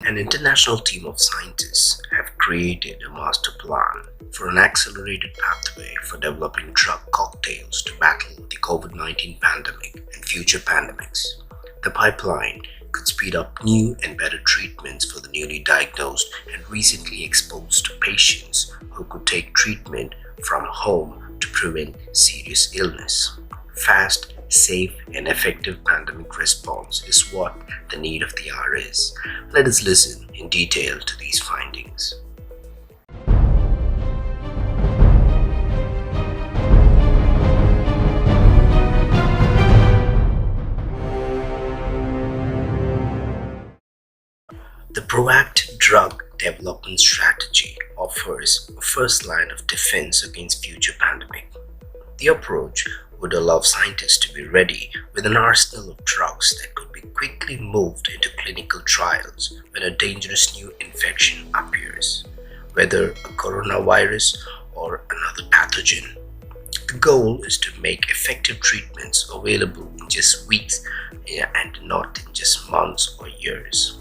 An international team of scientists have created a master plan for an accelerated pathway for developing drug cocktails to battle the COVID-19 pandemic and future pandemics. The pipeline could speed up new and better treatments for the newly diagnosed and recently exposed patients who could take treatment from home to prevent serious illness. Fast, safe, and effective pandemic response is what the need of the hour is. Let us listen in detail to these findings. The proactive drug development strategy offers a first line of defense against future pandemic. The approach would allow scientists to be ready with an arsenal of drugs that could be quickly moved into clinical trials when a dangerous new infection appears, whether a coronavirus or another pathogen. The goal is to make effective treatments available in just weeks and not in just months or years.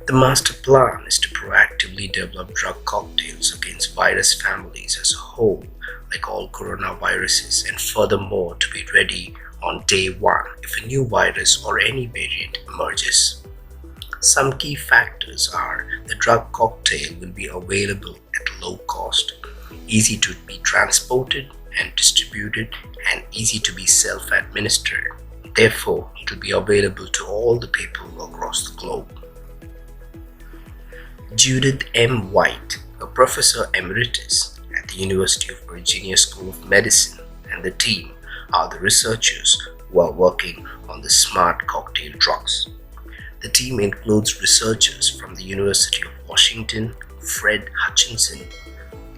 The master plan is to proactively develop drug cocktails against virus families as a whole, like all coronaviruses, and furthermore to be ready on day one if a new virus or any variant emerges. Some key factors are the drug cocktail will be available at low cost, easy to be transported and distributed, and easy to be self-administered. Therefore, it will be available to all the people across the globe. Judith M. White, a professor emeritus at the University of Virginia School of Medicine, and the team are the researchers who are working on the smart cocktail drugs. The team includes researchers from the University of Washington, Fred Hutchinson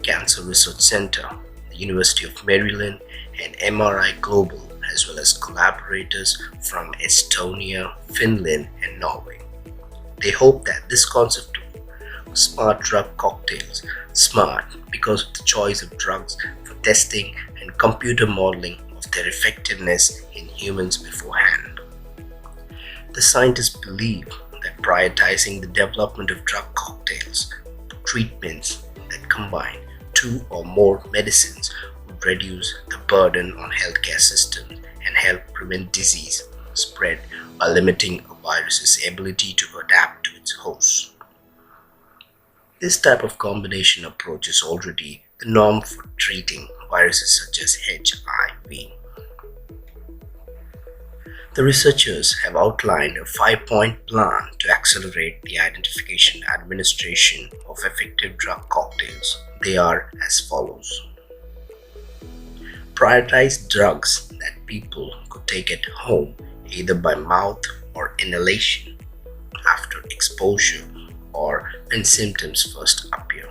Cancer Research Center, the University of Maryland, and MRI Global, as well as collaborators from Estonia, Finland, and Norway. They hope that this concept of smart drug cocktails, smart because of the choice of drugs for testing and computer modeling of their effectiveness in humans beforehand. The scientists believe that prioritizing the development of drug cocktails, treatments that combine two or more medicines, would reduce the burden on healthcare systems and help prevent disease spread by limiting a virus's ability to adapt to its host. This type of combination approach is already the norm for treating viruses such as HIV. The researchers have outlined a 5-point plan to accelerate the identification and administration of effective drug cocktails. They are as follows. Prioritize drugs that people could take at home, either by mouth or inhalation, after exposure or when symptoms first appear.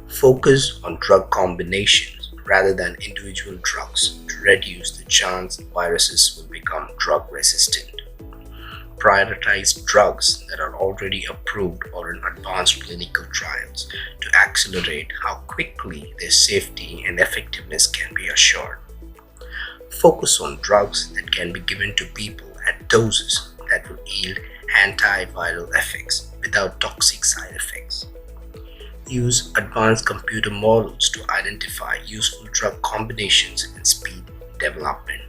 Focus on drug combinations rather than individual drugs to reduce the chance viruses will become drug resistant. Prioritize drugs that are already approved or in advanced clinical trials to accelerate how quickly their safety and effectiveness can be assured. Focus on drugs that can be given to people at doses that will yield antiviral effects without toxic side effects. Use advanced computer models to identify useful drug combinations and speed development.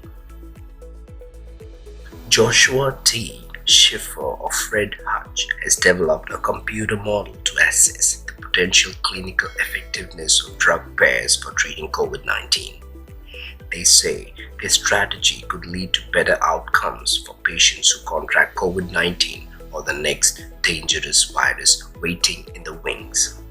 Joshua T. Schiffer of Fred Hutch has developed a computer model to assess the potential clinical effectiveness of drug pairs for treating COVID-19. They say this strategy could lead to better outcomes for patients who contract COVID-19 or the next dangerous virus waiting in the wings.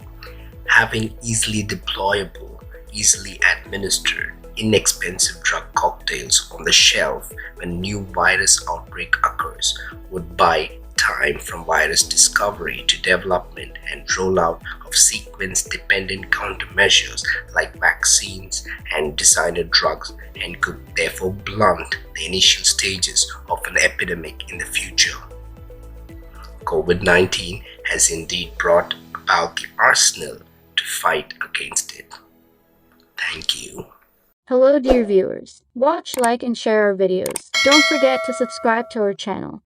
Having easily deployable, easily administered, inexpensive drug cocktails on the shelf when new virus outbreak occurs would buy time from virus discovery to development and rollout of sequence-dependent countermeasures like vaccines and designer drugs, and could therefore blunt the initial stages of an epidemic in the future. COVID-19 has indeed brought about the arsenal to fight against it. Thank you. Hello dear viewers. Watch, like and share our videos. Don't forget to subscribe to our channel.